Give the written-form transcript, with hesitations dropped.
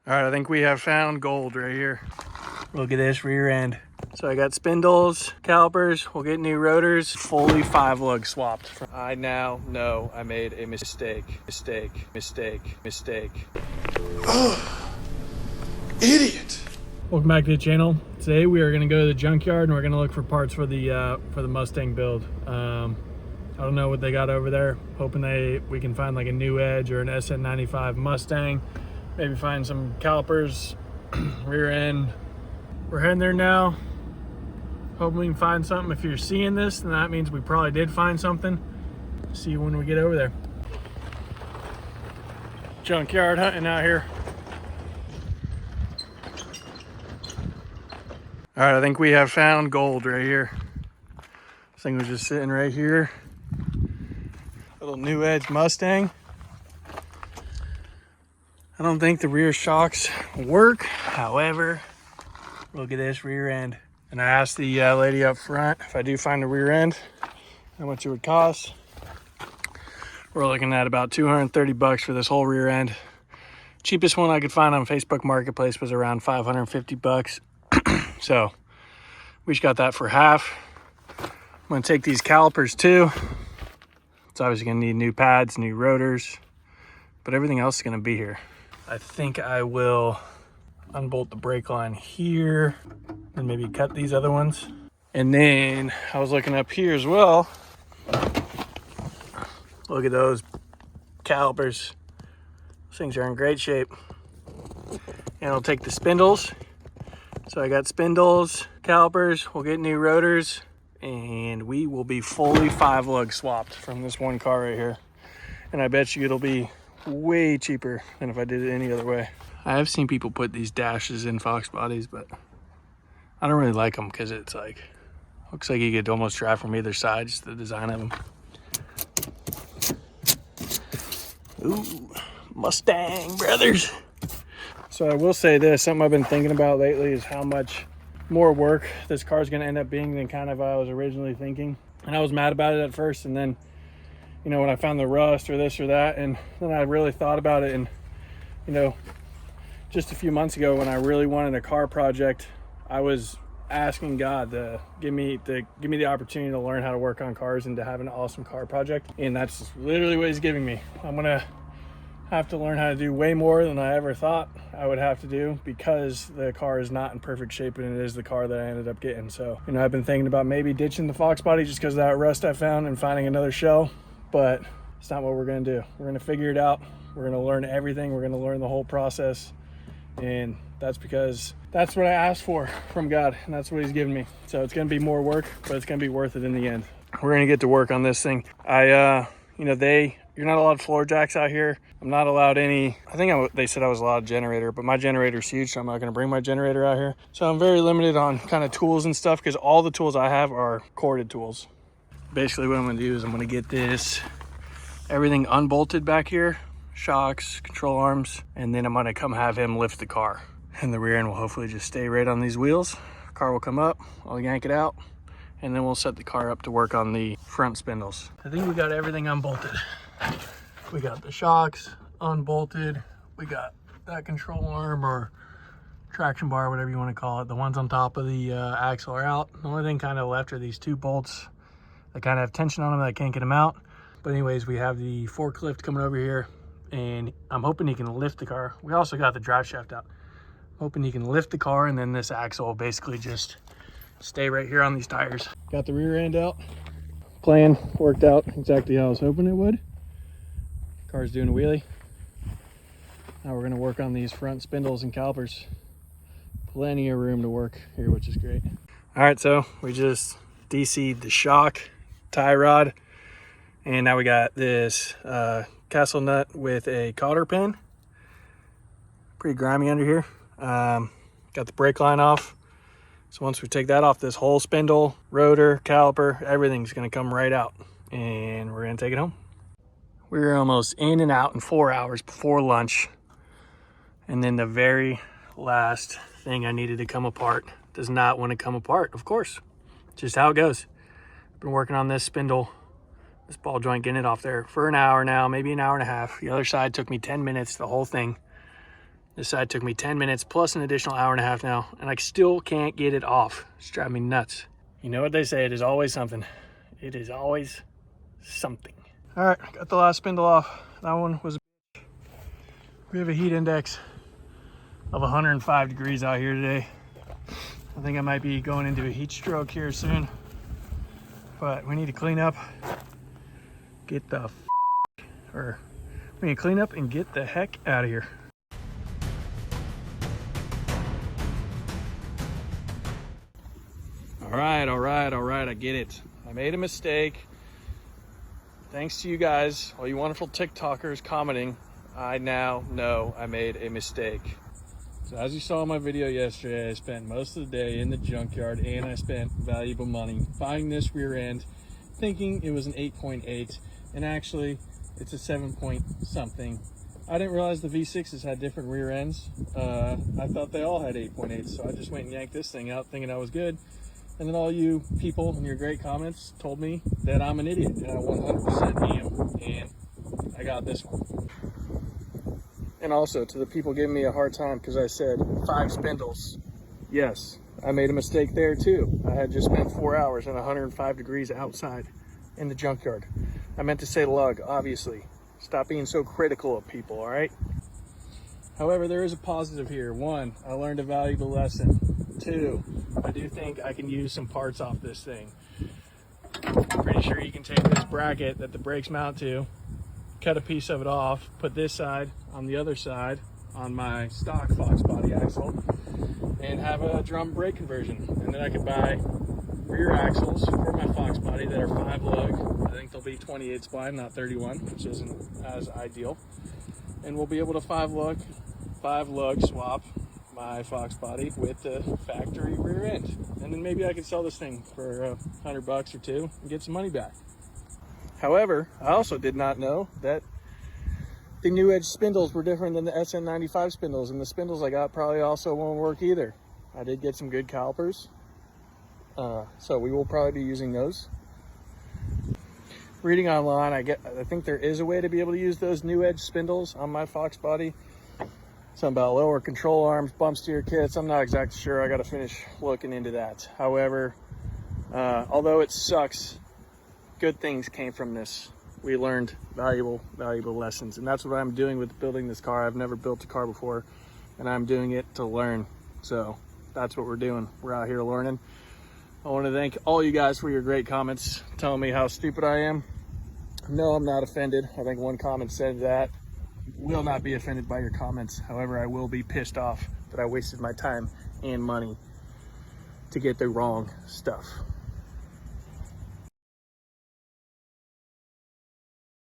All right, I think we have found gold right here. Look at this rear end. So I got spindles, calipers, we'll get new rotors, fully 5-lug swapped. I now know I made a mistake. Oh, idiot. Welcome back to the channel. Today we are gonna go to the junkyard and we're gonna look for parts for the Mustang build. I don't know what they got over there. Hoping we can find like a new Edge or an SN95 Mustang. Maybe find some calipers, rear end. We're heading there now. Hoping we can find something. If you're seeing this, then that means we probably did find something. See you when we get over there. Junkyard hunting out here. All right, I think we have found gold right here. This thing was just sitting right here. Little new Edge Mustang. I don't think the rear shocks work. However, look at this rear end. And I asked the lady up front if I do find the rear end, how much it would cost. We're looking at about 230 bucks for this whole rear end. Cheapest one I could find on Facebook Marketplace was around 550 bucks. So we just got that for half. I'm gonna take these calipers too. It's obviously gonna need new pads, new rotors, but everything else is gonna be here. I think I will unbolt the brake line here and maybe cut these other ones. And then I was looking up here as well. Look at those calipers. Those things are in great shape. And I'll take the spindles. So I got spindles, calipers, we'll get new rotors, and we will be fully 5-lug swapped from this one car right here. And I bet you it'll be way cheaper than if I did it any other way. I have seen people put these dashes in Fox bodies, but I don't really like them because it's like, looks like you could almost drive from either side, just the design of them. Ooh, Mustang brothers. So I will say this, something I've been thinking about lately is how much more work this car is going to end up being than kind of I was originally thinking. And I was mad about it at first, and then, you know, when I found the rust or this or that, and then I really thought about it, and, you know, just a few months ago when I really wanted a car project, I was asking God to give me the opportunity to learn how to work on cars and to have an awesome car project. And that's literally what he's giving me. I'm going to have to learn how to do way more than I ever thought I would have to do because the car is not in perfect shape and it is the car that I ended up getting. So, you know, I've been thinking about maybe ditching the Fox body just because of that rust I found and finding another shell, but it's not what we're going to do. We're going to figure it out. We're going to learn everything. We're going to learn the whole process. And that's because that's what I asked for from God, and that's what he's giving me. So it's going to be more work, but it's going to be worth it in the end. We're going to get to work on this thing. You know, you're not allowed floor jacks out here. I'm not allowed any, they said I was allowed a generator, but my generator's huge, so I'm not gonna bring my generator out here. So I'm very limited on kind of tools and stuff because all the tools I have are corded tools. Basically what I'm gonna do is I'm gonna get everything unbolted back here, shocks, control arms, and then I'm gonna come have him lift the car. And the rear end will hopefully just stay right on these wheels. Car will come up, I'll yank it out, and then we'll set the car up to work on the front spindles. I think we got everything unbolted. We got the shocks unbolted. We got that control arm or traction bar, whatever you want to call it. The ones on top of the axle are out. The only thing kind of left are these 2 bolts that kind of have tension on them that I can't get them out. But anyways, we have the forklift coming over here and I'm hoping he can lift the car. We also got the drive shaft out. I'm hoping he can lift the car and then this axle will basically just stay right here on these tires. Got the rear end out. Plan worked out exactly how I was hoping it would. Car's doing a wheelie. Now we're gonna work on these front spindles and calipers. Plenty of room to work here, which is great. All right, so we just DC'd the shock, tie rod, and now we got this castle nut with a cotter pin. Pretty grimy under here. Got the brake line off. So once we take that off, this whole spindle, rotor, caliper, everything's gonna come right out and we're gonna take it home. We're almost in and out in 4 hours before lunch. And then the very last thing I needed to come apart does not want to come apart, of course. Just how it goes. Been working on this spindle, this ball joint, getting it off there for an hour now, maybe an hour and a half. The other side took me 10 minutes, the whole thing. This side took me 10 minutes plus an additional hour and a half now, and I still can't get it off. It's driving me nuts. You know what they say, it is always something. It is always something. All right, got the last spindle off. That one was a bitch. We have a heat index of 105 degrees out here today. I think I might be going into a heat stroke here soon, but we need to clean up, get the we need to clean up and get the heck out of here. All right, I get it. I made a mistake. Thanks to you guys, all you wonderful TikTokers commenting, I now know I made a mistake. So as you saw in my video yesterday, I spent most of the day in the junkyard and I spent valuable money buying this rear end, thinking it was an 8.8, and actually it's a 7 point something. I didn't realize the V6s had different rear ends. I thought they all had 8.8, so I just went and yanked this thing out thinking I was good. And then all you people in your great comments told me that I'm an idiot, and I 100% am, and I got this one. And also to the people giving me a hard time because I said 5 spindles. Yes, I made a mistake there too. I had just spent 4 hours and 105 degrees outside in the junkyard. I meant to say lug, obviously. Stop being so critical of people, all right? However, there is a positive here. 1, I learned a valuable lesson. 2, I do think I can use some parts off this thing. I'm pretty sure you can take this bracket that the brakes mount to, cut a piece of it off, put this side on the other side on my stock Fox Body axle, and have a drum brake conversion. And then I could buy rear axles for my Fox Body that are 5 lug. I think they'll be 28 spline, not 31, which isn't as ideal. And we'll be able to 5 lug swap my Fox Body with the factory rear end. And then maybe I could sell this thing for $100 or 2 and get some money back. However, I also did not know that the new edge spindles were different than the SN95 spindles, and the spindles I got probably also won't work either. I did get some good calipers, so we will probably be using those. Reading online, I think there is a way to be able to use those new edge spindles on my Fox Body. Something about lower control arms, bump steer kits. I'm not exactly sure. I got to finish looking into that. However, although it sucks, good things came from this. We learned valuable lessons, and that's what I'm doing with building this car. I've never built a car before, and I'm doing it to learn. So that's what we're doing. We're out here learning. I want to thank all you guys for your great comments, telling me how stupid I am. No, I'm not offended. I think one comment said that. Will not be offended by your comments. However, I will be pissed off that I wasted my time and money to get the wrong stuff.